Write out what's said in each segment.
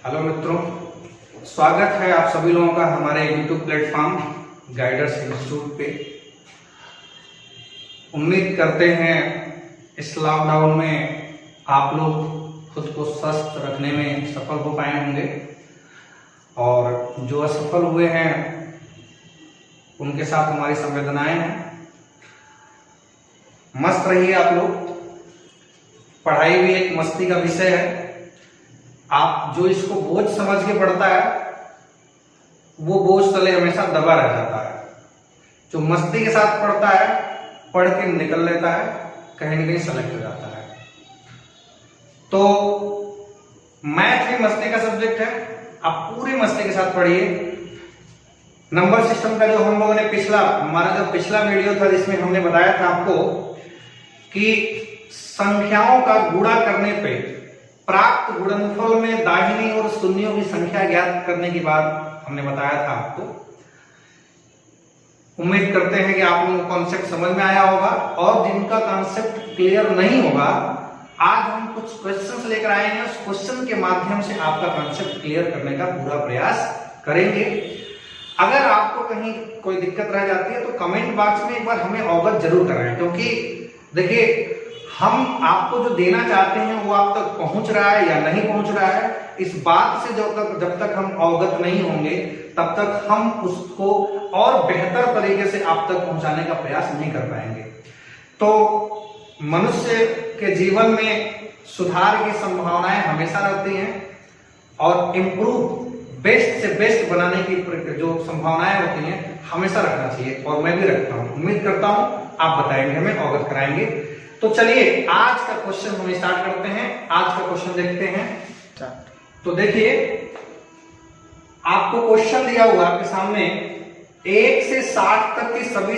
Hello मित्रों, स्वागत है आप सभी लोगों का हमारे YouTube प्लेटफॉर्म गाइडर्स इंस्टीट्यूट पे। उम्मीद करते हैं इस लॉकडाउन में आप लोग खुद को स्वस्थ रखने में सफल हो पाए होंगे और जो असफल हुए हैं उनके साथ हमारी संवेदनाएं हैं। मस्त रहिए आप लोग। पढ़ाई भी एक मस्ती का विषय है। आप जो इसको बोझ समझ के पढ़ता है वो बोझ तले हमेशा दबा रह जाता है। जो मस्ती के साथ पढ़ता है पढ़ के निकल लेता है, कहीं न कहीं सेलेक्ट हो जाता है। तो मैथ भी मस्ती का सब्जेक्ट है। आप पूरी मस्ती के साथ पढ़िए। नंबर सिस्टम का जो हम लोगों ने हमारा जो पिछला वीडियो था जिसमें हमने बताया था आपको कि संख्याओं का गुणा करने पे प्राप्त गुणनफल में दाहिनी और शून्यों की संख्या ज्ञात करने के बाद हमने बताया था आपको। उम्मीद करते हैं कि आप लोगों को कॉन्सेप्ट समझ में आया होगा और जिनका कॉन्सेप्ट क्लियर नहीं होगा, आज हम कुछ क्वेश्चंस लेकर आए हैं। उस क्वेश्चन के माध्यम से आपका कॉन्सेप्ट क्लियर करने का पूरा प्रयास करेंगे। अगर आपको कहीं कोई दिक्कत रह जाती है तो कमेंट बॉक्स में एक बार हमें अवगत जरूर कराएं, क्योंकि देखिए हम आपको जो देना चाहते हैं वो आप तक पहुंच रहा है या नहीं पहुंच रहा है, इस बात से जब तक हम अवगत नहीं होंगे तब तक हम उसको और बेहतर तरीके से आप तक पहुंचाने का प्रयास नहीं कर पाएंगे। तो मनुष्य के जीवन में सुधार की संभावनाएं हमेशा रहती हैं और इम्प्रूव बेस्ट से बेस्ट बनाने की जो संभावनाएं होती हैं हमेशा रखना चाहिए और मैं भी रखता हूं। उम्मीद करता हूं आप बताएंगे, हमें अवगत कराएंगे। तो चलिए आज का क्वेश्चन हम स्टार्ट करते हैं। आज का क्वेश्चन देखते हैं। तो देखिए आपको क्वेश्चन दिया हुआ आपके सामने 1 से 60 तक की सभी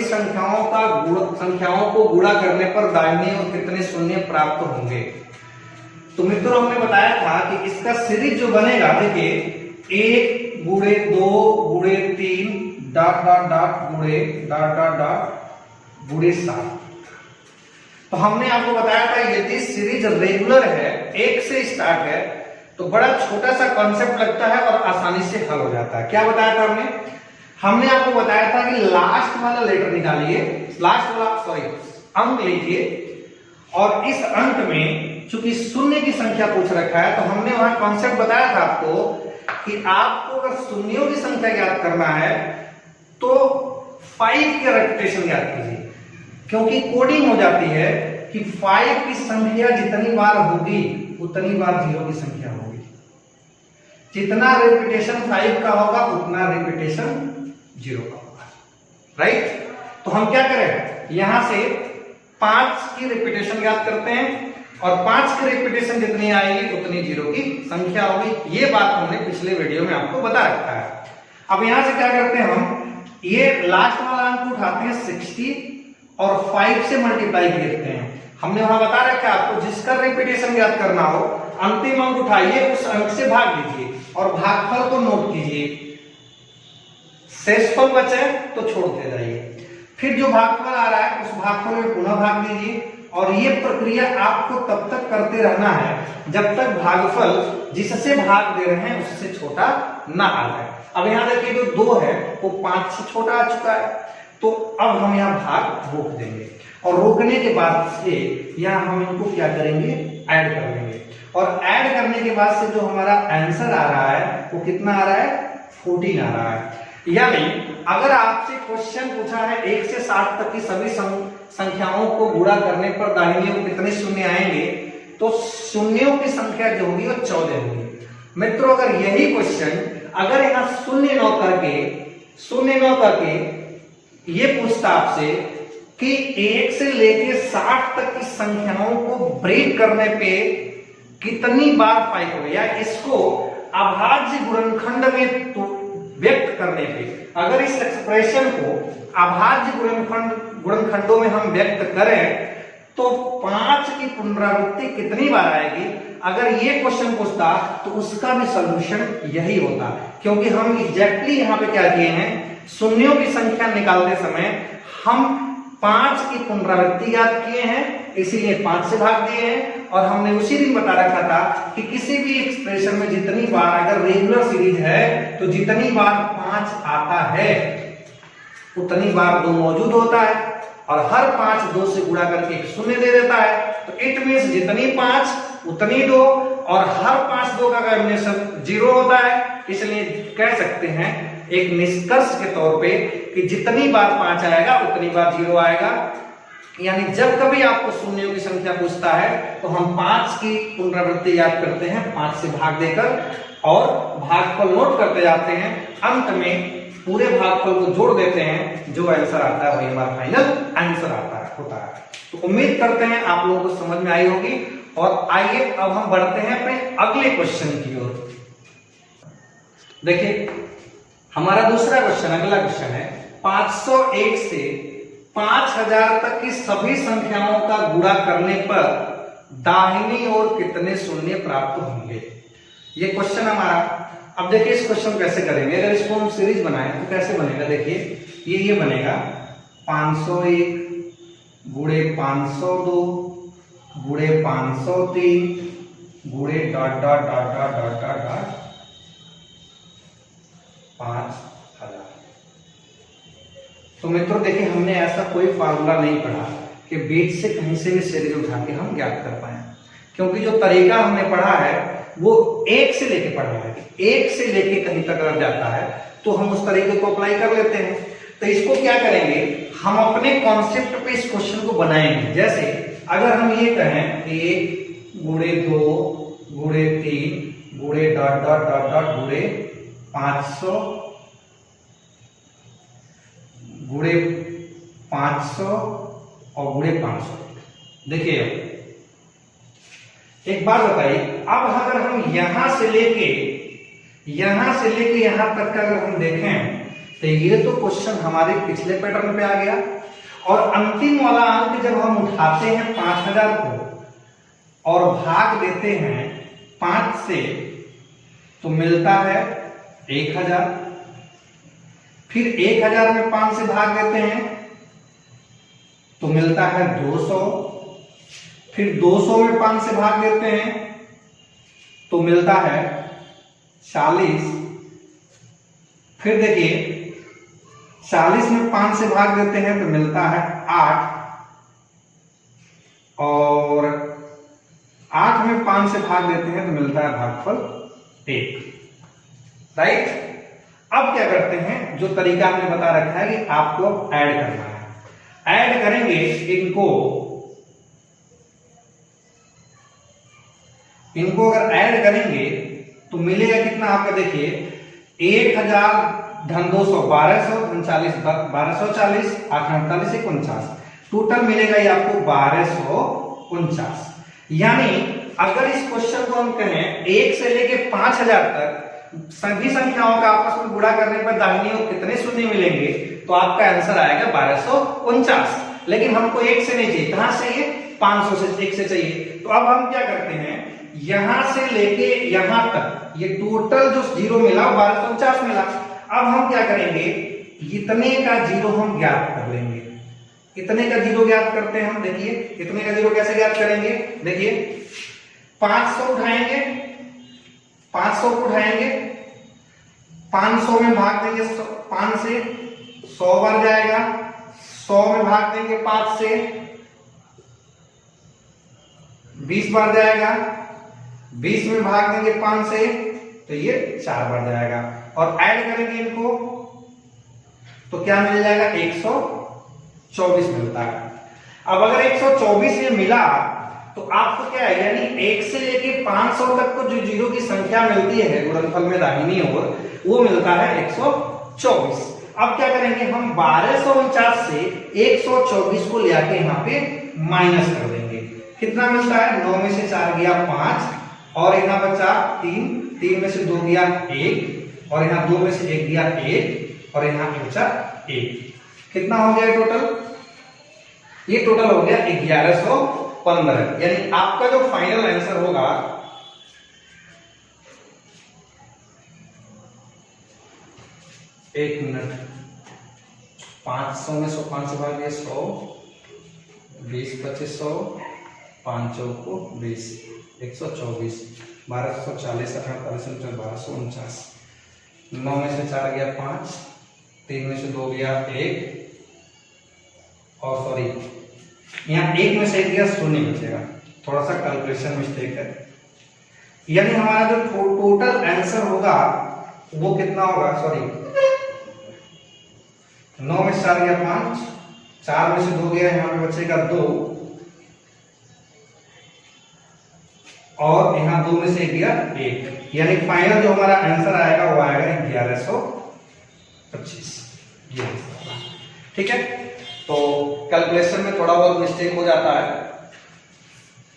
संख्याओं को गुणा करने पर दाहिने और कितने शून्य प्राप्त होंगे। तो मित्रों हमने बताया था कि इसका सीरीज जो बनेगा, देखिए 1 गुणे 2 गुणे 3 डॉट डॉट डॉट गुणे डॉट डॉट डॉट गुणे 7। तो हमने आपको बताया था यदि सीरीज रेगुलर है, 1 से स्टार्ट है, तो बड़ा छोटा सा कॉन्सेप्ट लगता है और आसानी से हल हो जाता है। क्या बताया था हमने आपको बताया था कि लास्ट वाला लेटर निकालिए, लास्ट वाला अंक लीजिए और इस अंक में चूंकि शून्य की संख्या पूछ रखा है तो हमने वहां कॉन्सेप्ट बताया था आपको कि आपको अगर शून्यों की संख्या ज्ञात करना है तो 5 के रेपिटेशन ज्ञात कीजिए, क्योंकि कोडिंग हो जाती है कि 5 की संख्या जितनी बार होगी उतनी बार 0 की संख्या होगी। जितना रेपिटेशन 5 का होगा उतना रेपिटेशन 0 का होगा। राइट? तो हम क्या करें, यहां से 5 की रेपिटेशन ज्ञात करते हैं और 5 की रेपिटेशन जितनी आएगी उतनी 0 की संख्या होगी। ये बात हमने पिछले वीडियो में आपको बता रखा है। अब यहां से क्या करते हैं, हम ये लास्ट वाला अंक उठाते हैं 60 और 5 से मल्टीप्लाई करते हैं। हमने वहां बता रखा है आपको जिसका रेपिटेशन ज्ञात करना हो अंतिम अंक उठाइए, उस अंक से भाग लीजिए और भागफल को नोट कीजिए। शेषफल बचे तो छोड़ते जाइए। फिर जो भागफल आ रहा है उस भागफल में पुनः भाग दीजिए और ये प्रक्रिया आपको तब तक करते रहना है जब तक भागफल जिससे भाग दे रहे हैं उससे छोटा ना आ जाए। अब यहाँ देखिए जो 2 है वो 5 से छोटा आ चुका है, तो अब हम यहाँ भाग रोक देंगे और रोकने के बाद से यहाँ हम इनको क्या करेंगे, ऐड कर लेंगे और ऐड करने के बाद से जो हमारा आंसर आ रहा है वो कितना आ रहा है, 14 आ रहा है। यानी अगर आपसे क्वेश्चन पूछा है 1 से 60 तक की सभी संख्याओं को गुणा करने पर दाहिनी ओर कितने शून्य आएंगे, तो शून्यों की संख्या जो होगी वो 14 होगी। मित्रों अगर यही क्वेश्चन अगर यहाँ शून्य न करके ये पूछता आपसे कि 1 से लेके 60 तक की संख्याओं को ब्रेक करने पे कितनी बार 5 हो, या इसको अभाज्य गुणनखंड में तो व्यक्त करने पे, अगर इस एक्सप्रेशन को अभाज्य गुणनखंडों में हम व्यक्त करें तो 5 की पुनरावृत्ति कितनी बार आएगी। अगर ये क्वेश्चन पूछता तो उसका भी सॉल्यूशन यही होता, क्योंकि हम एग्जैक्टली यहाँ पे क्या किए हैं, शून्यों की संख्या निकालते समय हम 5 की पुनरावृत्ति याद किए हैं इसीलिए 5 से भाग दिए हैं। और हमने उसी दिन बता रखा था कि किसी भी एक्सप्रेशन में जितनी बार अगर रेगुलर सीरीज है तो जितनी बार 5 आता है उतनी बार 2 मौजूद होता है, और हर 5 2 से गुणा करके एक शून्य दे देता है। तो इट मीन्स जितनी 5 उतनी 2, और हर 5 2 का कॉम्बिनेशन 0 होता है। इसलिए कह सकते हैं एक निष्कर्ष के तौर पे कि जितनी बार 5 आएगा उतनी बार 0 आएगा। यानी जब कभी आपको शून्यों की संख्या पूछता है तो हम 5 की पुनरावृत्ति याद करते हैं 5 से भाग देकर, और भागफल नोट करते जाते हैं। अंत में पूरे भागफल को जोड़ देते हैं, जो आंसर आता है वही हमारा फाइनल आंसर होता है। तो उम्मीद करते हैं आप लोगों को समझ में आई होगी। और आइए अब हम बढ़ते हैं अपने अगले क्वेश्चन की ओर। देखिए हमारा दूसरा क्वेश्चन, अगला क्वेश्चन है 501 से 5000 तक की सभी संख्याओं का गुणा करने पर दाहिनी ओर कितने शून्य प्राप्त होंगे। ये क्वेश्चन हमारा। अब देखिए इस क्वेश्चन कैसे करेंगे, अगर इसको हम सीरीज बनाएं तो कैसे बनेगा। देखिए ये बनेगा 501 गुणे 502 गुणे 503 गुणे dot dot dot dot dot dot dot 5000। तो मित्रों देखिए हमने ऐसा कोई फार्मूला नहीं पढ़ा कि बीच से कहीं से भी सीरीज उठा के हम ज्ञात कर पाए, क्योंकि जो तरीका हमने पढ़ा है वो 1 से लेके पढ़ा है। 1 से लेके कहीं तक अगर जाता है तो हम उस तरीके को अप्लाई कर लेते हैं। तो इसको क्या करेंगे, हम अपने कॉन्सेप्ट पे इस क्वेश्चन को बनाएंगे। जैसे अगर हम ये कहें 1 गुणे 2 गुणे 3 गुणे डॉट डॉट डॉट डॉट गुणे 500 गुणे 500 और गुणे 500। देखिए एक बात बताइए, अब अगर हम यहां से लेके यहां तक का अगर हम देखें तो ये तो क्वेश्चन हमारे पिछले पैटर्न पे आ गया। और अंतिम वाला अंक जब हम उठाते हैं 5000 को और भाग देते हैं 5 से तो मिलता है 1000। फिर 1000 में 5 से भाग देते हैं तो मिलता है 200। फिर 200 में 5 से भाग देते हैं तो मिलता है 40। फिर देखिए 40 में 5 से भाग देते हैं तो मिलता है 8, और 8 में 5 से भाग देते हैं तो मिलता है भागफल 1। राइट। अब क्या करते हैं, जो तरीका हमने बता रखा है कि आपको ऐड करना है। ऐड करेंगे इनको अगर ऐड करेंगे तो मिलेगा कितना आपका। देखिए 1000 धन 200 1200 धन 40 1240 8 48 49, टोटल मिलेगा ये आपको 1249। यानी अगर इस क्वेश्चन को हम कहें 1 से लेके 5000 तक सभी संख्याओं का आपस में गुणा करने पर दाहिनी ओर कितने शून्य मिलेंगे, तो आपका आंसर आएगा 1249। लेकिन हमको 1 से नहीं चाहिए, कहां से चाहिए, 500 से 1 से चाहिए। तो अब हम क्या करते हैं, यहां से लेके यहां तक ये टोटल जो 0 मिला 1249 मिला। अब हम क्या करेंगे, इतने का 0 हम ज्ञात कर लेंगे। इतने का 0 ज्ञात करते हैं हम। देखिए इतने का 0 कैसे ज्ञात करेंगे, देखिए 500 उठाएंगे, 500 को उठाएंगे, 500 में भाग देंगे 5 से 100 बार जाएगा, 100 में भाग देंगे 5 से 20 बार जाएगा, 20 में भाग देंगे 5 से तो ये 4 बार जाएगा। और ऐड करेंगे इनको तो क्या मिल जाएगा, 124 मिलता है। अब अगर 124 ये मिला तो आपको क्या है, यानी 1 से लेके 500 तक को जो 0 की संख्या मिलती है गुणनफल में दाहिनी ओर, वो मिलता है 124। अब क्या करेंगे, हम 1249 से 124 को ले आके यहाँ पे माइनस कर देंगे। कितना मिलता है, 9 में से 4 गया 5, और यहाँ बचा 3, 3 में से 2 गया 1, और यहाँ 2 में से 1 गया 1, और यहाँ बचा 1। कितना हो गया टोटल, ये टोटल हो गया 1115। यानी आपका जो फाइनल आंसर होगा एक मिनट, 500 में 100 5 से भाग 100, 20 25 100 5 चौको 20, 124, 1240, 48, 1249, 9 में से 4 गया 5, 3 में से 2 गया 1, और सॉरी यहाँ 1 में से 1 गया 0 बचेगा, थोड़ा सा कैलकुलेशन मिस्टेक है। यानी हमारा जो टोटल आंसर होगा वो कितना होगा, सॉरी 9 में से 4 गया 5, 4 में से 2 गया, यहाँ पे बचेगा 2, और यहाँ 2 में से 1 गया 1, यानी फाइनल जो हमारा आंसर आएगा वो आएगा 1125। ये ठीक है। तो कैलकुलेशन में थोड़ा बहुत मिस्टेक हो जाता है,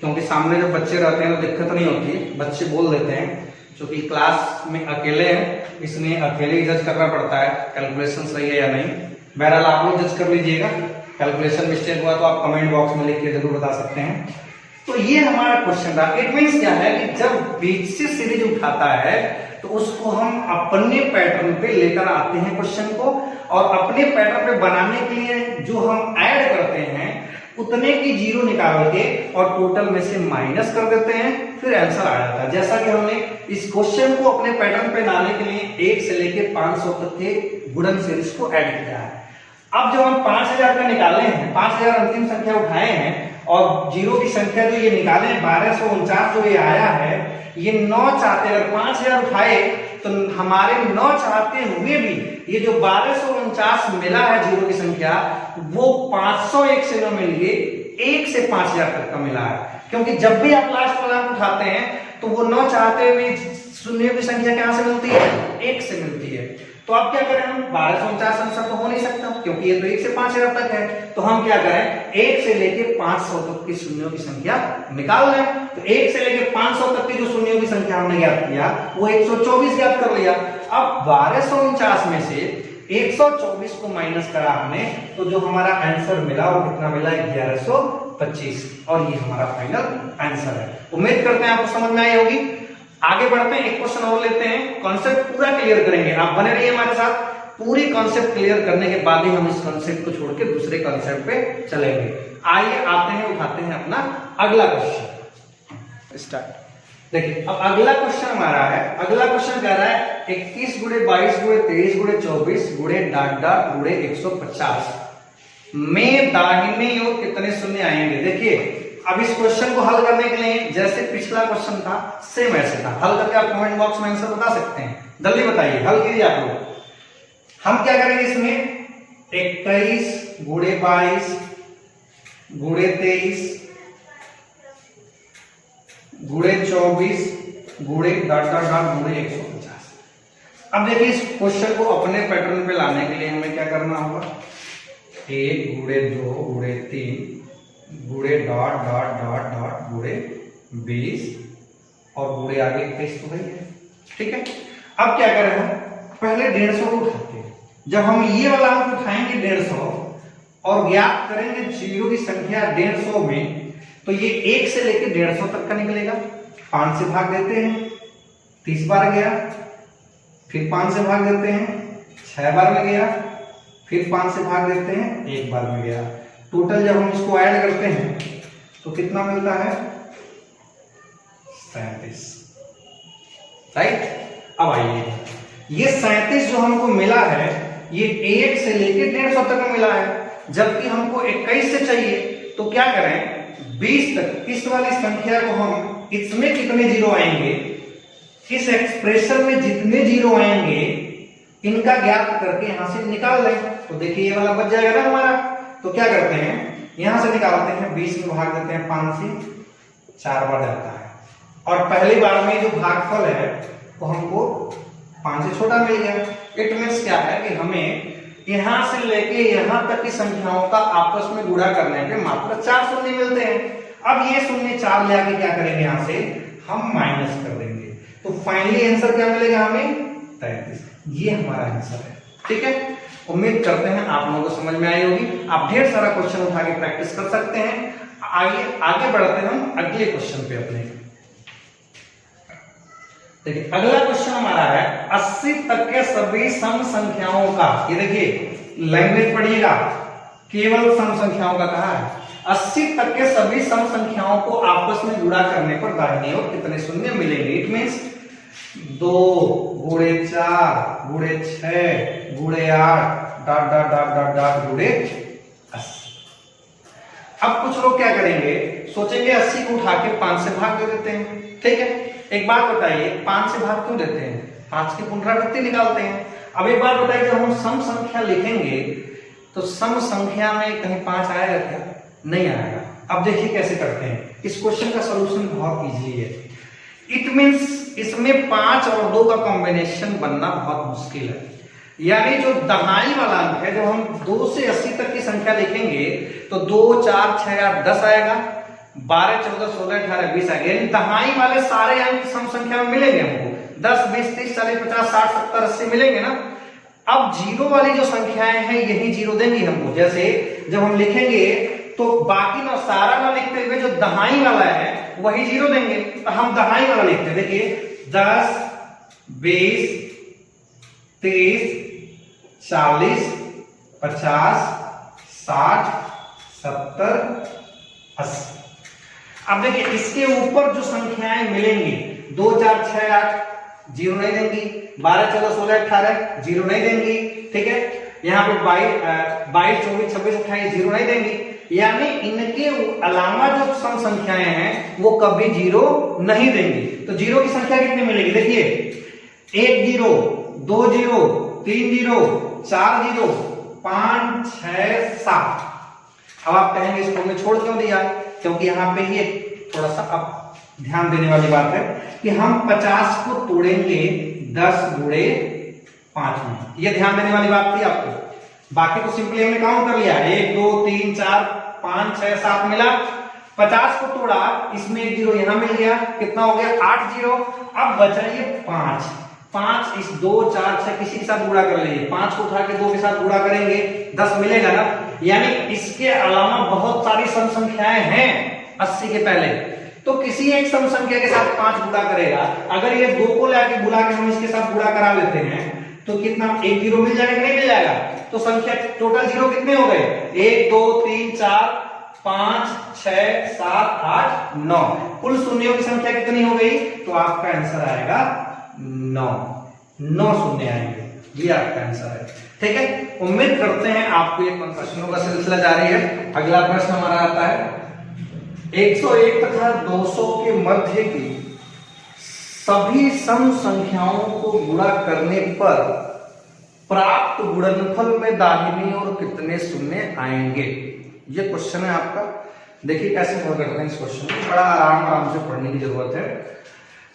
क्योंकि सामने जब बच्चे रहते हैं तो दिक्कत नहीं होती है, बच्चे बोल देते हैं, क्योंकि क्लास में अकेले हैं इसलिए अकेले ही जज करना पड़ता है कैलकुलेशन सही है या नहीं। बहरहाल आप लोग जज कर लीजिएगा, कैलकुलेशन मिस्टेक हुआ तो आप कमेंट बॉक्स में लिख के जरूर बता सकते हैं। तो ये हमारा क्वेश्चन रहा। इट मींस क्या है कि जब बीच से सीरीज उठाता है तो उसको हम अपने पैटर्न पे लेकर आते हैं क्वेश्चन को, और अपने पैटर्न पे बनाने के लिए जो हम ऐड करते हैं उतने की जीरो निकाल के और टोटल में से माइनस कर देते हैं, फिर आंसर आ जाता है। जैसा कि हमने इस क्वेश्चन को अपने पैटर्न पे लाने के लिए 1 से लेके 500 तक के गुणन सीरीज को ऐड किया है। अब जब हम 5000 का निकाले हैं, 5000 अंतिम संख्या उठाए हैं और जीरो की संख्या जो ये निकाले 1249 जो ये आया है, ये 9 चाहते, अगर 5000 उठाए तो हमारे 9 चाहते हुए भी ये जो 1249 मिला है जीरो की संख्या, वो 501 से न मिल के 1 से 5000 तक का मिला है। क्योंकि जब भी आप लास्ट वाला उठाते हैं तो वो 9 चाहते हुए शून्य की संख्या कहां से मिलती है, 1 से मिलती है। तो अब क्या करें हम, 1249 आंसर तो हो नहीं सकता क्योंकि ये तो 1 से 5000 तक है, तो हम क्या करें 1 से लेके 500 तक की शून्यों की संख्या निकाल लें। तो 1 से लेके 500 तक की जो शून्यों की संख्या हमने ज्ञात किया वो 124 ज्ञात कर लिया। अब 1249 में से 124 को माइनस करा हमने, तो जो हमारा आंसर मिला वो कितना मिला, 1125, और ये हमारा फाइनल आंसर है। उम्मीद करते हैं आपको समझ में आई होगी। आगे बढ़ते हैं, एक क्वेश्चन और लेते हैं, कॉन्सेप्ट पूरा क्लियर करेंगे। आप बने रहिए हमारे साथ, पूरी कॉन्सेप्ट क्लियर करने के बाद ही हम इस कॉन्सेप्ट को छोड़ के दूसरे कॉन्सेप्ट पे चलेंगे। आइए आते हैं, उठाते हैं अपना अगला क्वेश्चन, स्टार्ट। देखिए अब अगला क्वेश्चन हमारा है, अगला क्वेश्चन कह रहा है 21 गुणे 22 गुणे 23 गुणे 24 गुणे डाट डाट गुणे 150 में दाहिने ओर कितने शून्य आएंगे। देखिए अब इस क्वेश्चन को हल करने के लिए जैसे पिछला क्वेश्चन था सेम ऐसे था, हल करके आप कमेंट बॉक्स में आंसर बता सकते हैं। जल्दी बताइए, हल कीजिए आप लोग। हम क्या करेंगे इसमें, 21 गुणे 22 गुणे 23 गुणे 24 गुणे डाट डाट डाट गुणे 150। अब देखिए इस क्वेश्चन को अपने पैटर्न पे लाने के लिए हमें क्या करना होगा, 1 गुणे 2 गुणे 3 गुणे डॉट डॉट डॉट डॉट गुणे 20 और गुणे आगे 21 तो वही है, ठीक है। अब क्या करें हम, पहले 150 को उठाते हैं। जब हम ये वाला अंक उठाएंगे 150 और ज्ञात करेंगे जीरो की संख्या 150 में, तो ये 1 से लेकर 150 तक का निकलेगा। 5 से भाग देते हैं, 30 बार गया, फिर 5 से भाग देते हैं, 6 बार में गया, फिर 5 से भाग देते हैं, 1 बार में गया। टोटल जब हम इसको ऐड करते हैं तो कितना मिलता है, 37, राइट। अब आइए, ये 37 जो हमको मिला है ये 1 से लेकर 150 तक मिला है, जबकि हमको 21 से चाहिए। तो क्या करें, 20 तक इस वाली संख्या को हम, इसमें कितने जीरो आएंगे, इस एक्सप्रेशन में जितने जीरो आएंगे इनका ज्ञात करके यहां से निकाल लें। तो देखिए ये वाला बच जाएगा ना हमारा। तो क्या करते हैं, यहां से निकालते हैं, 20 में भाग देते हैं 5 से, 4 बार जाता है, और पहली बार में जो भागफल है वो हमको 5 से छोटा मिल गया। इट मींस क्या है कि हमें यहां से लेके यहां तक की संख्याओं का आपस में गुणा करने पे मात्र 4 शून्य मिलते हैं। अब ये शून्य 4 ले आके क्या करेंगे, यहां से हम माइनस कर देंगे, तो फाइनली आंसर क्या मिलेगा हमें, 33। ये हमारा आंसर है, ठीक है। उम्मीद करते हैं आप लोगों को समझ में आई होगी। आप ढेर सारा क्वेश्चन उठा के प्रैक्टिस कर सकते हैं। आइए आगे बढ़ते हैं हम अगले क्वेश्चन पे अपने। देखिए अगला क्वेश्चन हमारा है 80 तक के सभी सम संख्याओं का, ये देखिए लैंग्वेज पढ़िएगा, केवल सम संख्याओं का कहा है, 80 तक के सभी सम संख्याओं को आपस में गुणा करने पर दाहिने ओर कितने शून्य मिलेंगे? इट मीन्स 2 गुणे 4 गुणे 6 गुणे 8 dot dot dot dot dot गुणे 80। अब कुछ लोग क्या करेंगे, सोचेंगे 80 को उठा के 5 से भाग दे देते हैं। ठीक है, एक बात बताइए, 5 से भाग क्यों देते हैं? 5 की पुनरावृत्ति निकालते हैं। अब एक बात बताइए, जब हम सम संख्या लिखेंगे तो सम संख्या में कहीं 5 आएगा क्या? नहीं आएगा। अब देखिए कैसे करते हैं। इस क्वेश्चन का सॉल्यूशन बहुत इजी है। इट मींस इसमें 5 और 2 का कॉम्बिनेशन बनना बहुत मुश्किल है। यानी जो दहाई वाला अंक है, जब हम 2 से 80 तक की संख्या लिखेंगे तो 2 4 6 8 10 आएगा, 12 14 16 18 20 आएगा। यानी दहाई वाले सारे अंक सम संख्या में मिलेंगे हमको, 10 20 30 40 50 60 70 80 मिलेंगे ना। अब जीरो वाली जो संख्याएं हैं यही जीरो देंगी हमको। जैसे जब हम लिखेंगे तो बाकी ना सारा ना लिखते हुए जो दहाई वाला है वही जीरो देंगे। तो हम दहाई वाला लिखते हैं, देखिए 10 20 30 40 50 60 70 80। अब देखिए इसके ऊपर जो संख्याएं मिलेंगी 2 4 6 8 जीरो नहीं देंगी, 12 14 16 18 जीरो नहीं देंगी। ठीक है, यहाँ पे 22 24 26 28 जीरो नहीं देंगी। यानी इनके अलावा जो सम संख्याएं हैं वो कभी जीरो नहीं देंगी। तो जीरो की संख्या कितनी मिलेगी? देखिए 1 जीरो 2 जीरो 3 जीरो 4 जीरो 5 6 7। अब आप कहेंगे इसको हमने छोड़ क्यों दिया? क्योंकि यहाँ पे ये थोड़ा सा अब ध्यान देने वाली बात है कि हम 50 को तोड़ेंगे 10 गुणे 5 में। ये ध्यान देने वाली बात थी आपको। बाकी तो सिंपली हमने काउंट कर लिया, 1 2 3 4 5 6 7 मिला। 50 को तोड़ा, इसमें 1 जीरो यहां मिल गया, कितना हो गया? 8 जीरो। अब बचा ये 5 इस 2 4 6 किसी के साथ गुणा कर लीजिए, 5 को उठा के 2 के साथ गुणा करेंगे 10 मिलेगा ना। यानी इसके अलावा बहुत सारी सम संख्याएं हैं 80 के पहले, तो किसी एक सम संख्या के साथ 5 गुणा करेगा। अगर ये 2 को लाके बुला के हम इसके साथ गुणा करा लेते हैं तो कितना? 1 जीरो मिल जाएगा, नहीं मिल जाएगा? तो संख्या टोटल जीरो कितने हो गए? 1 2 3 4 5 6 7 8 9। कुल शून्यों की संख्या कितनी हो गई? तो आपका आंसर आएगा 9 शून्य आएंगे। ये आपका आंसर है। ठीक है, उम्मीद करते हैं आपको ये प्रश्नों का सिलसिला जारी है। अगला प्रश्न हमारा आता है 101 तथा 200 के मध्य की सभी सम संख्याओं को गुणा करने पर प्राप्त गुणनफल में दाहिनी ओर कितने शून्य आएंगे? ये क्वेश्चन है आपका। देखिए कैसे हल करते हैं इस क्वेश्चन को, बड़ा आराम से पढ़ने की जरूरत है।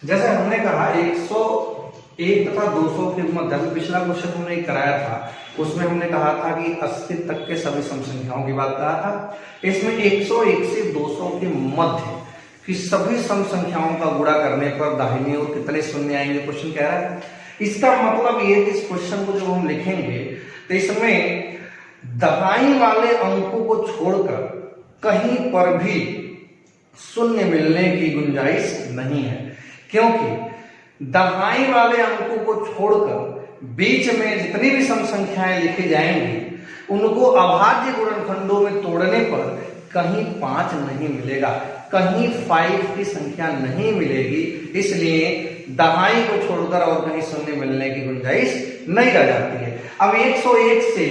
जैसे हमने कहा 101 तथा 200 के मध्य, पिछला क्वेश्चन हमने कराया था, उसमें हमने कहा था कि 80 तक के सभी सम संख्याओं की बात कहा था। इसमें 101 से 200 के मध्य कि सभी सम संख्याओं का गुणा करने पर दाहिनी ओर कितने शून्य आएंगे क्वेश्चन कह रहा है। इसका मतलब ये कि इस क्वेश्चन को जब हम लिखेंगे तो इसमें दहाई वाले अंकों को छोड़कर कहीं पर भी शून्य मिलने की गुंजाइश नहीं है, क्योंकि दहाई वाले अंकों को छोड़कर बीच में जितनी भी सम संख्याएं लिखी जाएंगी उनको अभाज्य गुणनखंडों में तोड़ने पर कहीं 5 नहीं मिलेगा, कहीं 5 की संख्या नहीं मिलेगी। इसलिए दहाई को छोड़कर और कहीं शून्य मिलने की गुंजाइश नहीं रह जाती है। अब 101 से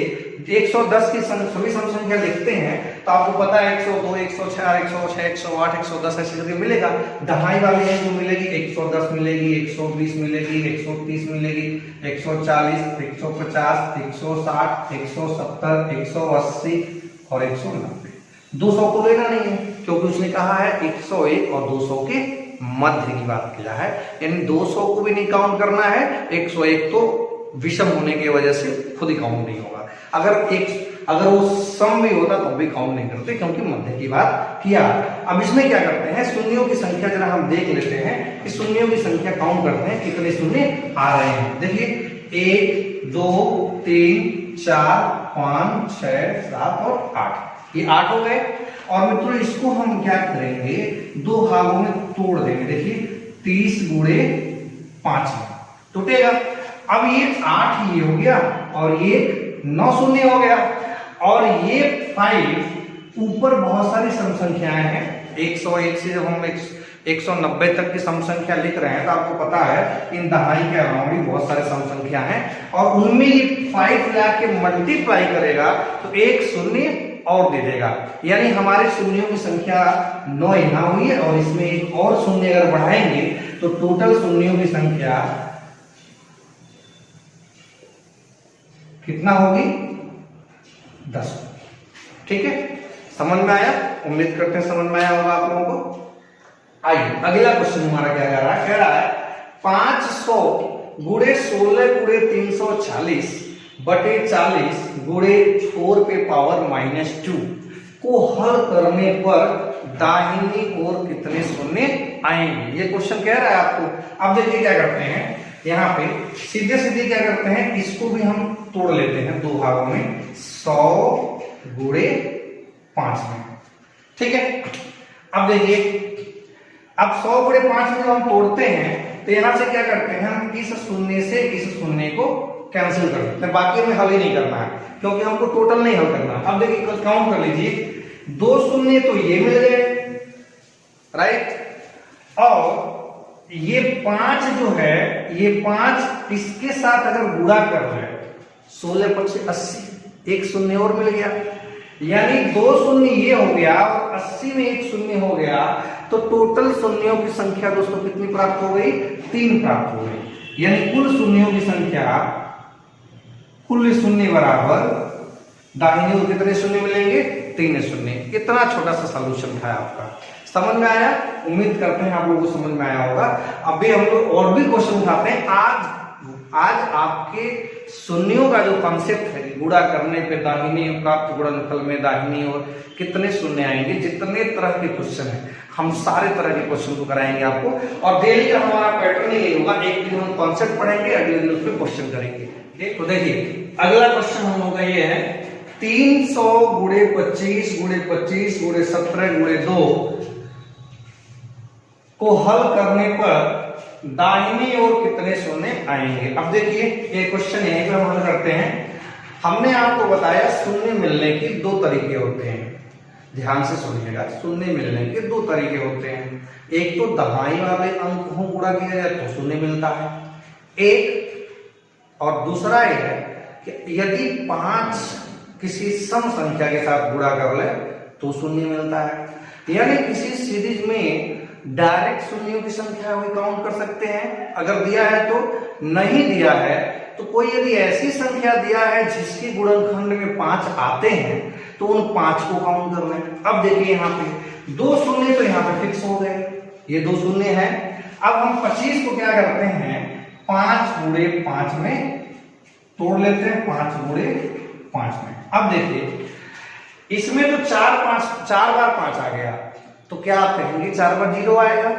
110 की सभी सम संख्या लिखते हैं तो आपको पता है 102 104 106 108 110 ऐसे करके मिलेगा। दहाई वाली है जो मिलेगी 110 मिलेगी, 120 मिलेगी, 130 मिलेगी, 140 150 160 170 180 और 190। 200 को लेना नहीं है क्योंकि उसने कहा है 101 और 200 के मध्य की बात किया है, यानी 200 को भी नहीं काउंट करना है, 101 तो विषम होने की वजह से खुद ही काउंट नहीं होगा। अगर वो सम भी होता तब भी काउंट नहीं करते क्योंकि मध्य की बात किया। अब इसमें क्या करते हैं, शून्यों की संख्या जरा हम देख लेते हैं कि शून्यों की संख्या काउंट करते हैं कितने शून्य आ रहे हैं। देखिए 1 2 3 4 5 6 7 और 8, ये 8 हो गए। और मित्रों इसको हम क्या करेंगे, 2 भागों में तोड़ देंगे। देखिए 30 गुणे 5 में टूटेगा। अब ये 8 ये हो गया और ये 9 शून्य हो गया और ये 5 ऊपर बहुत सारी सम संख्याएं हैं, 101 से जब हम 190 तक की सम संख्या लिख रहे हैं तो आपको पता है इन दहाई के अराउंड ही बहुत सारे सम संख्या हैं और उनमें ये 5 ला के मल्टीप्लाई करेगा तो एक शून्य और दे देगा, यानी हमारे शून्यों की संख्या 9 यहाँ हुई है और इसमें एक और शून्य अगर बढ़ाएंगे तो टोटल शून्यों की संख्या कितना होगी? 10। ठीक है, समझ में आया? उम्मीद करते हैं समझ में आया होगा आप लोगों को। आइए अगला क्वेश्चन हमारा क्या कह रहा है 500 गुणे 16 गुणे 340 बटे 40 गुणे 4 पे पावर -2 को हल करने पर दाहिनी ओर कितने शून्य आएंगे? ये क्वेश्चन कह रहा है आपको। अब देखिए क्या करते हैं, यहाँ पे सीधे सीधे क्या करते हैं, इसको भी हम तोड़ लेते हैं दो भागों में, 100 गुणे 5 में। ठीक है, अब देखिए अब 100 गुणे 5 में जब हम तोड़ते हैं तो यहां से क्या करते हैं, हम इस शून्य से इस शून्य को कैंसिल कर देते हैं, बाकी हमें हल ही नहीं करना है क्योंकि हमको टोटल नहीं हल करना। अब देखिए काउंट कर लीजिए, 2 शून्य तो ये मिल गए, राइट, और ये 5 जो है, ये 5 इसके साथ अगर गुणा कर रहे हैं 16 5 80, एक शून्य और मिल गया, यानी 2 शून्य ये हो गया और 80 में एक शून्य हो गया, तो टोटल शून्यों की संख्या दोस्तों कितनी प्राप्त हो गई? 3 प्राप्त हो गई, यानी कुल शून्यों की संख्या, कुल शून्य बराबर दाहिनी ओर कितने शून्य मिलेंगे? 3 शून्य। इतना छोटा सा सॉल्यूशन था आपका, समझ में आया? उम्मीद करते हैं आप लोगों को समझ में आया होगा। अभी हम लोग और भी क्वेश्चन उठाते हैं। आज आपके शून्यों का जो कॉन्सेप्ट है, गुणा करने पे दाहिनी प्राप्त गुणनफल में दाहिनी ओर कितने शून्य आएंगे, जितने तरह के क्वेश्चन हैं हम सारे तरह के क्वेश्चन को कराएंगे आपको, और डेली का हमारा पैटर्न यही होगा, एक दिन हम कॉन्सेप्ट पढ़ेंगे, अगले दिन उस पर क्वेश्चन करेंगे। ठीक, तो देखिए अगला क्वेश्चन हम लोग का ये है 300 गुणे 25 गुणे 25 गुणे 17 गुणे 2 को हल करने पर दाहिनी ओर कितने शून्य आएंगे। अब देखिए ये क्वेश्चन यहीं पे हम हल करते हैं। हमने आपको बताया शून्य मिलने के 2 तरीके होते हैं, ध्यान से सुनिएगा, शून्य मिलने के 2 तरीके होते हैं। एक तो दहाई वाले अंक को गुणा किया जाए तो शून्य मिलता है एक, और दूसरा ये है कि यदि 5 किसी सम संख्या के साथ गुणा कर ले तो शून्य मिलता है। यानी किसी सीरीज में डायरेक्ट शून्यों की संख्या भी काउंट कर सकते हैं अगर दिया है तो, नहीं दिया है तो कोई यदि ऐसी संख्या दिया है जिसके गुणनखंड में 5 आते हैं तो उन 5 को काउंट कर लें। अब देखिए यहाँ पे 2 शून्य तो यहाँ पे फिक्स हो गए, ये 2 शून्य है। अब हम 25 को क्या करते हैं, 5 गुणे 5 में तोड़ लेते हैं, 5 गुणे 5 में। अब देखिए इसमें तो 4 बार 5 आ गया, तो क्या आप कहेंगे 4 बार 0 आएगा?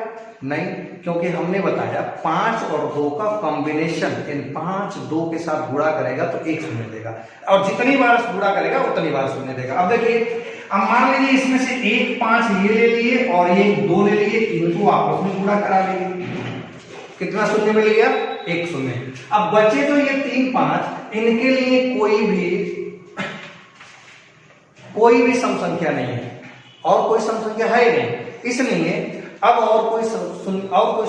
नहीं, क्योंकि हमने बताया 5 और 2 का कॉम्बिनेशन, इन 5 2 के साथ गुणा करेगा तो 1 शून्य देगा, और जितनी बार गुणा करेगा उतनी बार शून्य देगा। अब देखिए, अब मान लीजिए इसमें से 1 5 ये ले लिए और ये 2 ले लिए, इनको आपस में गुणा करा लिए, कितना शून्य मिल गया? 1 शून्य। अब बचे तो ये 3 5, इनके लिए कोई भी सम संख्या नहीं है, और कोई सम संख्या है ही नहीं, इसलिए अब और कोई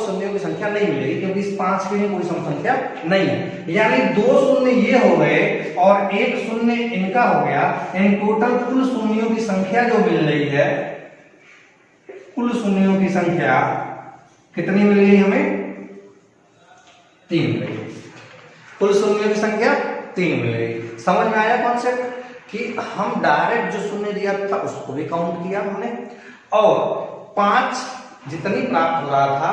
शून्यों की संख्या नहीं मिलेगी, क्योंकि इस 5 के लिए कोई सम संख्या नहीं है। यानी 2 शून्य ये हो गए और 1 शून्य इनका हो गया, यानी टोटल कुल शून्यों की संख्या जो मिल रही है, कुल शून्यों की संख्या कितनी मिल गई हमें? 3 मिल गई। कुल शून्यों की संख्या 3 मिल गई। समझ में आया कॉन्सेप्ट कि हम डायरेक्ट जो शून्य दिया था उसको भी काउंट किया हमने, और 5 जितनी प्राप्त हो रहा था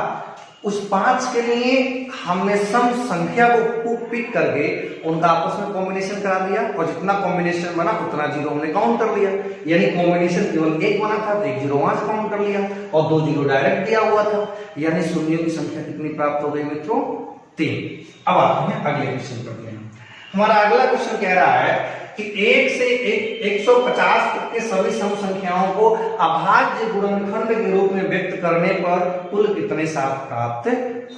उस 5 के लिए हमने सम संख्या को पिक करके उनका आपस में कॉम्बिनेशन करा दिया, और जितना कॉम्बिनेशन बना उतना 0 हमने काउंट कर लिया। यानी कॉम्बिनेशन केवल 1 बना था तो 1 0 वहां से काउंट कर लिया, और 2 0 डायरेक्ट दिया हुआ था, यानी शून्यों की संख्या कितनी प्राप्त हो गई मित्रों? 3। अब आते हैं अगले क्वेश्चन पर। हमारा अगला क्वेश्चन कह रहा है कि 1 से 150 तक के सभी सम संख्याओं को अभाज्य गुणनखंड के रूप में व्यक्त करने पर कुल कितने साथ प्राप्त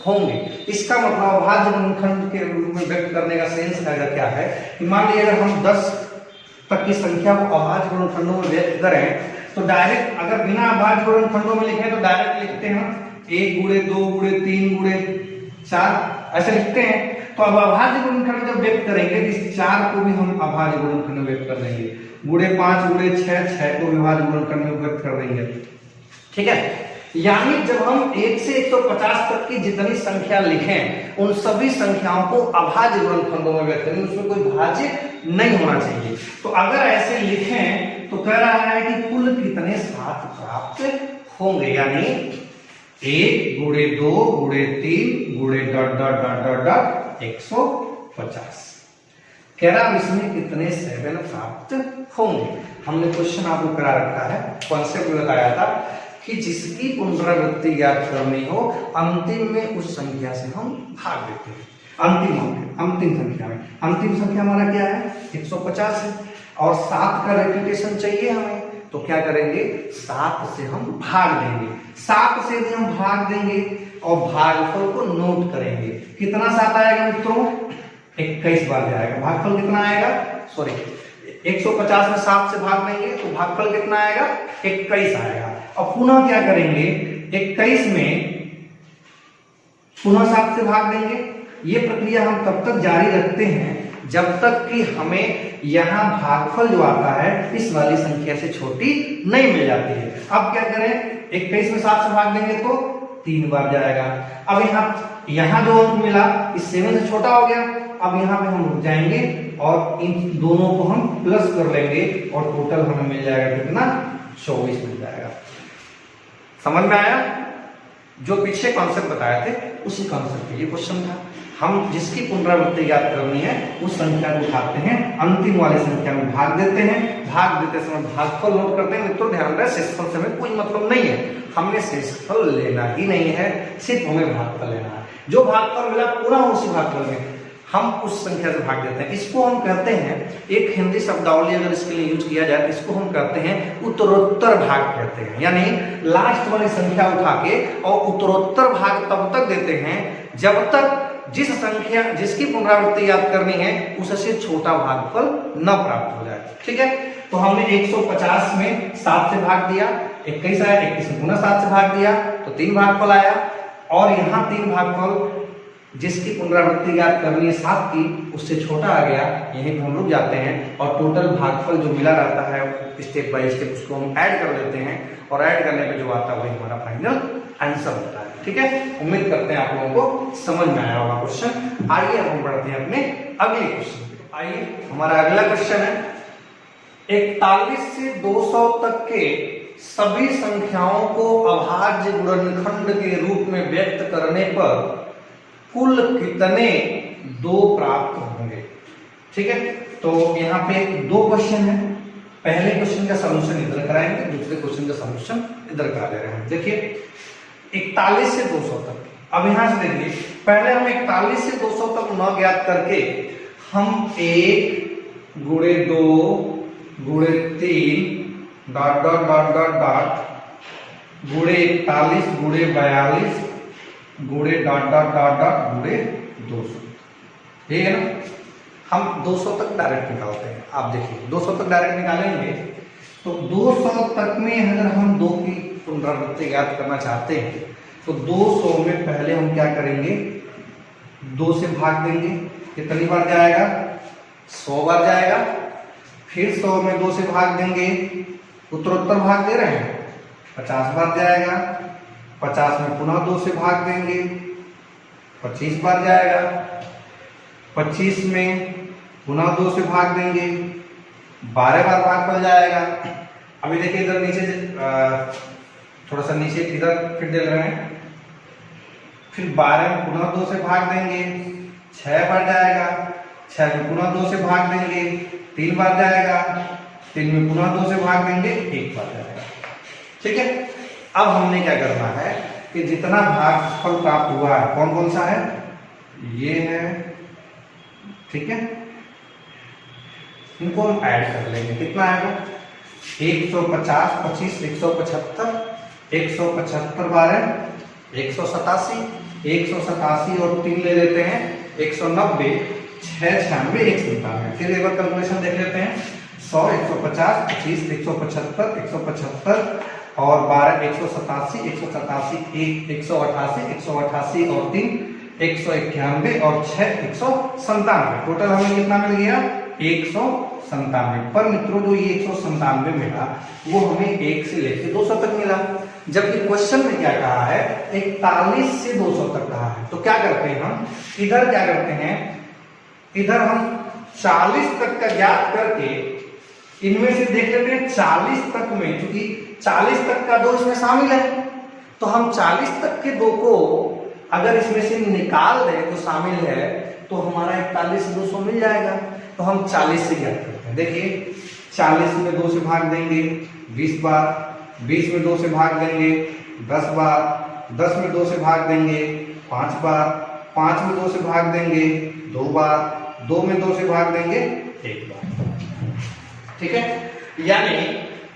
होंगे। इसका मतलब अभाज्य गुणनखंड के रूप में व्यक्त करने का सेंस क्या है कि मान लीजिए अगर हम 10 तक की संख्या को अभाज्य गुणनखंडों में व्यक्त करें, तो डायरेक्ट अगर बिना अभाज्य गुणनखंडों में लिखें तो डायरेक्ट लिखते हैं 1 गुणे 2 गुणे 3 गुणे 4 ऐसे लिखते हैं। तो अब अभाज्य गुणनखंड जब व्यक्त करेंगे तो इस 4 को भी हम अभाज्य गुणनखंड में व्यक्त कर देंगे, गुणे 5 गुणे 6 को विभाज्य गुणनखंड में व्यक्त कर देंगे। ठीक है, यानी जब हम 1 से 150 तक की जितनी संख्या लिखें उन सभी संख्याओं को अभाज्य गुणनखंडों में व्यक्त करेंगे, उसमें कोई भाज्य नहीं होना चाहिए। तो अगर ऐसे लिखें तो कह रहा है कि कुल कितने सात प्राप्त होंगे, यानी 1 गुणे 2 गुणे 3 गुणे ... 150 कह रहा इसमें कितने 7 प्राप्त होंगे। हमने क्वेश्चन आपको करा रखा है, कॉन्सेप्ट बताया था कि जिसकी पुनरावृत्ति ज्ञात करनी हो अंतिम में उस संख्या से हम भाग देते हैं। अंतिम संख्या में अंतिम संख्या हमारा क्या है 150 है और 7 का रेपिटेशन चाहिए हमें, तो क्या करेंगे 7 से हम भाग देंगे। 7 से भी हम भाग देंगे और भागफल को नोट करेंगे। कितना 7 आएगा मित्रों 21 बार जाएगा। भागफल कितना आएगा, सॉरी 150 में 7 से भाग देंगे तो भागफल कितना आएगा 21 आएगा। और पुनः क्या करेंगे 21 में पुनः 7 से भाग देंगे। ये प्रक्रिया हम तब तक जारी रखते हैं जब तक कि हमें यहाँ भागफल जो आता है इस वाली संख्या से छोटी नहीं मिल जाती है। अब क्या करें 21 में 7 से भाग देंगे तो 3 बार जाएगा। अब यहाँ जो अंक मिला इस 7 से छोटा हो गया। अब यहाँ पे हम रुक जाएंगे और इन दोनों को हम प्लस कर लेंगे और टोटल हमें मिल जाएगा कितना 24 मिल जाएगा। समझ में आया? जो पीछे कॉन्सेप्ट बताए थे उसी कॉन्सेप्ट के लिए क्वेश्चन था। हम जिसकी पुनरावृत्ति याद करनी है उस संख्या को उठाते हैं, अंतिम वाली संख्या में भाग देते हैं। भाग देते समय भागफल नोट करते हैं। मित्रों ध्यान रहे शेषफल से हमें कोई मतलब नहीं है, हमने शेषफल लेना ही नहीं है, सिर्फ हमें भागफल लेना है। जो भागफल मिला पूरा उसी भागफल में हम उस संख्या से भाग देते हैं। इसको हम कहते हैं, एक हिंदी शब्दावली अगर इसके लिए यूज किया जाए तो इसको हम कहते हैं उत्तरोत्तर भाग कहते हैं। यानी लास्ट वाली संख्या उठा के और उत्तरोत्तर भाग तब तक देते हैं जब तक जिस संख्या जिसकी पुनरावृत्ति याद करनी है उससे छोटा भागफल न प्राप्त हो जाए। ठीक है, तो हमने 150 में 7 से भाग दिया, 21 आया, 21 में पुनः 7 से भाग दिया तो 3 भागफल आया। और यहाँ 3 भागफल जिसकी पुनरावृत्ति याद करनी है 7 की उससे छोटा आ गया, यहीं पर हम रुक जाते हैं और टोटल भागफल जो मिला रहता है स्टेप बाय स्टेप उसको हम ऐड कर लेते हैं और ऐड करने पे जो आता है वही हमारा फाइनल आंसर होता है। ठीक है, उम्मीद करते हैं आप लोगों को समझ में आया होगा क्वेश्चन। आइए अब हम बढ़ते हैं अपने अगले क्वेश्चन पे। आइए हमारा अगला क्वेश्चन है 41 से 200 तक के सभी संख्याओं को अभाज्य गुणनखंड के रूप में व्यक्त करने पर कुल कितने 2 प्राप्त होंगे। ठीक है, तो यहाँ पे 2 क्वेश्चन है। पहले क्वेश्चन का सॉल्यूशन इधर कराएंगे, दूसरे क्वेश्चन का सॉल्यूशन इधर करा ले रहे हैं। देखिए 41 से 200 तक, अब यहां से देखिए पहले हम 41 से 200 तक न ज्ञात करके हम 1 गुणे 2 गुणे 3 ... गुणे 41 गुणे 42 गुणे ... गुणे 200। ठीक है ना, हम 200 तक डायरेक्ट निकालते हैं। आप देखिए 200 तक डायरेक्ट निकालेंगे तो 200 तक में अगर हम 2 की पुनरावृत्ति ज्ञात करना चाहते हैं तो 200 में पहले हम क्या करेंगे 2 से भाग देंगे। कितनी बार जाएगा 100 बार जाएगा। फिर 100 में 2 से भाग देंगे, उत्तरोत्तर भाग दे रहे हैं 50 बार जाएगा। 50 में पुनः 2 से भाग देंगे 25 बार जाएगा। 25 में पुनः 2 से भाग देंगे 12 बार भागफल जाएगा। अभी देखिए इधर नीचे थोड़ा सा नीचे इधर फिर दे रहे हैं। फिर 12 में पुनः 2 से भाग देंगे 6 बार जाएगा। 6 में पुनः 2 से भाग देंगे 3 बार जाएगा। 3 में पुनः 2 से भाग देंगे 1 बार जाएगा। ठीक है, अब हमने क्या करना है कि जितना भागफल प्राप्त हुआ है कौन कौन सा है, ये है। ठीक है, इनको हम ऐड कर लेंगे। कितना आएगा 150 25 175 175 12 187 187 और 3 ले लेते हैं 190 6 96 197। फिर एक बार कैलकुलेशन देख लेते हैं। 100, 150, 25, 175, 175 और 12, 187, 187, 188, 188 और 3, 191 और 6, 197। टोटल हमें कितना मिल गया? 197। पर मित्रों जो ये 197 मिला वो हमें 1 से लेकर 200 तक मिला, जबकि क्वेश्चन में क्या कहा है? 41 से 200 तक कहा है। तो क्या करते हैं हम इधर, क्या करते हैं इधर हम 40 तक का ज्ञात करके इनमें से देख लेते हैं 40 तक में, क्योंकि 40 तक का 2 इसमें शामिल है, तो हम 40 तक के 2 को अगर इसमें से निकाल दें तो शामिल है, तो हमारा 41 से 200 मिल जाएगा। तो हम 40 से ज्ञात करते हैं। देखिए 40 में 2 से भाग देंगे 20 बार, 20 में 2 से भाग देंगे 10 बार, 10 में 2 से भाग देंगे 5 बार, 5 में 2 से भाग देंगे 2 बार, 2 में 2 से भाग देंगे 1 बार। ठीक है, यानी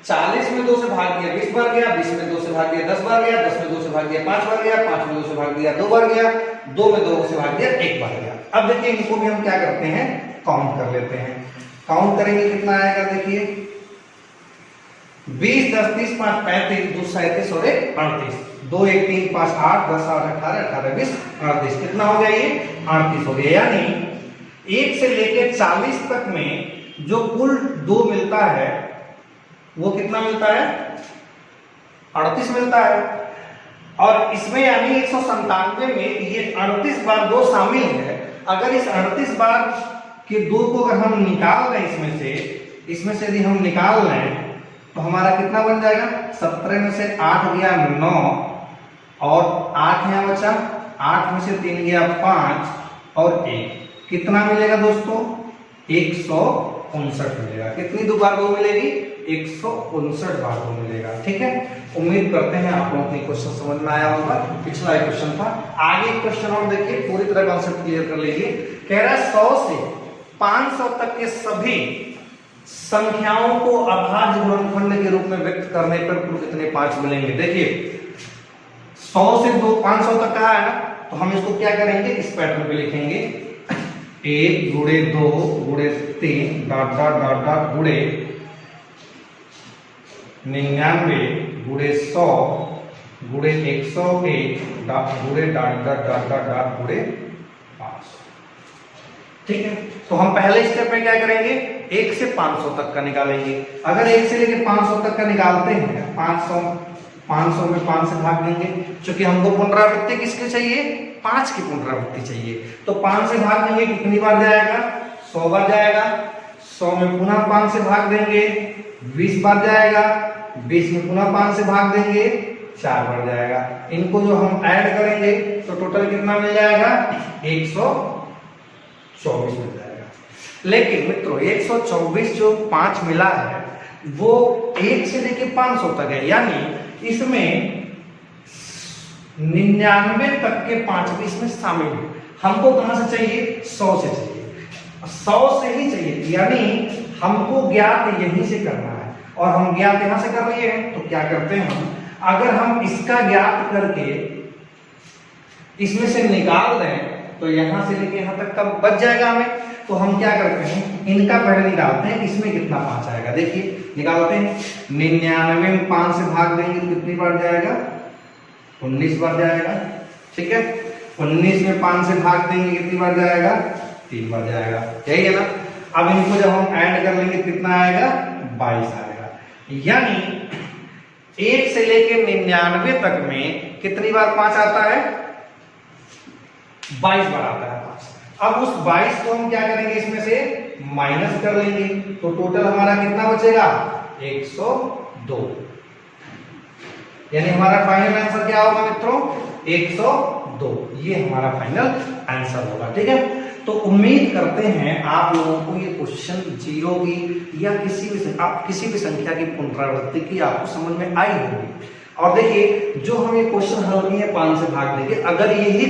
40 में 2 से भाग दिया 20 बार गया, 20 में 2 से भाग दिया 10 बार गया, 10 में 2 से भाग दिया 5 बार गया, 5 में 2 से भाग दिया 2 बार गया, 2 में 2 से भाग दिया 1 बार गया। अब देखिए इनको भी हम क्या करते हैं, काउंट कर लेते हैं। काउंट करेंगे कितना आएगा? देखिए 20, 10, 30, 5, 35, 2, 37 और 38, 2, 1, 3, 5, 8, 10, 8, 18, 18, 20, 38। कितना हो गया? ये 38 हो गया। यानी 1 से लेकर 40 तक में जो कुल 2 मिलता है वो कितना मिलता है? 38 मिलता है। और इसमें यानी 197 में ये 38 बार 2 शामिल है। अगर इस 38 बार के 2 को अगर हम निकाल दें इसमें से यदि हम निकाल लें तो हमारा कितना बन जाएगा? 17 में से 8 गया 9 और 8 यहाँ बचा, 8 में से 3 गया 5 और 1, कितना मिलेगा दोस्तों? 159 मिलेगा। कितनी बार 2 मिलेगी? 159 बार 2 मिलेगा। ठीक है, उम्मीद करते हैं आप लोगों को क्वेश्चन समझ में आया होगा। पिछला एक क्वेश्चन था, आगे एक क्वेश्चन और देखिए, पूरी तरह कॉन्सेप्ट क्लियर कर लीजिए। कह रहा है 100 से 500 तक के सभी संख्याओं को अभाज्य गुणनखंड के रूप में व्यक्त करने पर कुल कितने 5 मिलेंगे? देखिए 100 से 500 तक कहा है ना, तो हम इसको क्या करेंगे? इस पैटर्न पे लिखेंगे 1 गुणे 2 गुणे 3 डॉट डॉट डॉट डॉट गुणे 99 गुणे 100 गुणे 101 गुणे dot dot dot dot dot गुणे 500। ठीक है, तो हम पहले स्टेप में क्या करेंगे? 1 से 500 तक का निकालेंगे। अगर 1 से लेकर 500 तक का निकालते हैं, 500 में 5 से भाग देंगे, क्योंकि हमको पुनरावृत्ति किसकी चाहिए? 5 की पुनरावृत्ति चाहिए। तो 5 से भाग देंगे, कितनी बार जाएगा? 100 बार जाएगा। 100 में पुनः 5 से भाग देंगे 20 बार जाएगा। 20 में पुनः 5 से भाग देंगे 4 बार जाएगा। इनको जो हम ऐड करेंगे तो टोटल कितना मिल जाएगा? 124 मिल जाएगा। लेकिन मित्रों 124 जो 5 मिला है वो 1 से लेकर 500 तक है, यानी इसमें 99 तक के 5 भी इसमें शामिल है। हमको कहां से चाहिए? 100 से चाहिए, 100 से ही चाहिए, यानी हमको ज्ञात यहीं से करना है और हम ज्ञात यहां से कर रहे हैं। तो क्या करते हैं हम, अगर हम इसका ज्ञात करके इसमें से निकाल दें तो यहां से लेके यहां तक का बच जाएगा हमें। तो हम क्या करते हैं, इनका पहले निकालते हैं, इसमें कितना 5 आएगा। देखिए निकालते हैं, 99 में 5 से भाग देंगे तो कितनी बार जाएगा? 19 बार जाएगा। ठीक है, 19 में 5 से भाग देंगे कितनी बार जाएगा? 3 बार जाएगा। यही है ना। अब इनको जब हम ऐड कर लेंगे कितना आएगा? 22 आएगा। यानी 1 से लेकर 99 तक में कितनी बार 5 आता है? 22 बार आता है 5। अब उस 22 को हम क्या करेंगे? इसमें से माइनस कर लेंगे, तो टोटल हमारा कितना बचेगा? 102। यानी हमारा फाइनल आंसर क्या होगा मित्रों? 102। ये हमारा फाइनल आंसर होगा। ठीक है, तो उम्मीद करते हैं आप लोगों को ये क्वेश्चन 0 की या किसी भी संख्या की पुनरावृत्ति की आपको समझ में आई होगी। और देखिए जो हम ये क्वेश्चन हल किए 5 से भाग देंगे, अगर यही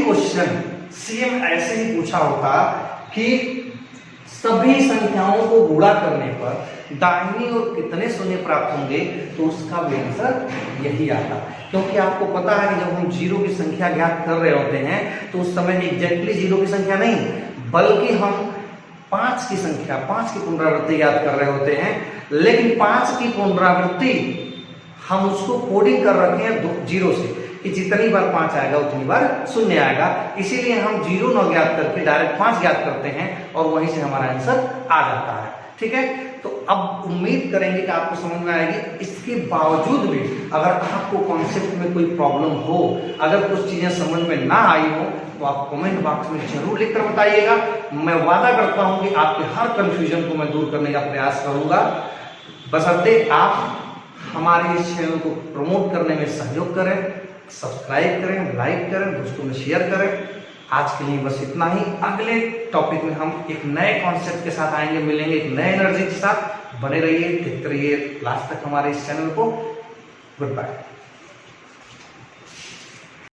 क्वेश्चन सेम ऐसे ही पूछा होता कि सभी संख्याओं को गुणा करने पर दाहिनी ओर कितने शून्य प्राप्त होंगे, तो उसका भी आंसर यही आता। क्योंकि आपको पता है कि जब हम 0 की संख्या ज्ञात कर रहे होते हैं तो उस समय एग्जैक्टली 0 की संख्या नहीं, बल्कि हम 5 की संख्या, 5 की पुनरावृत्ति याद कर रहे होते हैं, लेकिन 5 की पुनरावृत्ति हम उसको कोडिंग कर रखे हैं 0 से, कि जितनी बार 5 आएगा उतनी बार 0 आएगा। इसीलिए हम 0 न ज्ञात करके डायरेक्ट 5 ज्ञात करते हैं और वहीं से हमारा आंसर आ जाता है। ठीक है, तो अब उम्मीद करेंगे कि आपको समझ में आएगी। इसके बावजूद भी अगर आपको कॉन्सेप्ट में कोई प्रॉब्लम हो, अगर कुछ चीजें समझ में ना आई हो, तो आप कमेंट बॉक्स में जरूर लिखकर बताइएगा। मैं वादा करता हूं कि आपके हर कंफ्यूजन को मैं दूर करने का प्रयास करूंगा, बशर्ते आप हमारे इस चैनल को प्रमोट करने में सहयोग करें, सब्सक्राइब करें, लाइक करें, दोस्तों में शेयर करें। आज के लिए बस इतना ही। अगले टॉपिक में हम एक नए कॉन्सेप्ट के साथ आएंगे, मिलेंगे एक नए एनर्जी के साथ। बने रहिए, देखते रहिए लास्ट तक हमारे इस चैनल को। Good bye.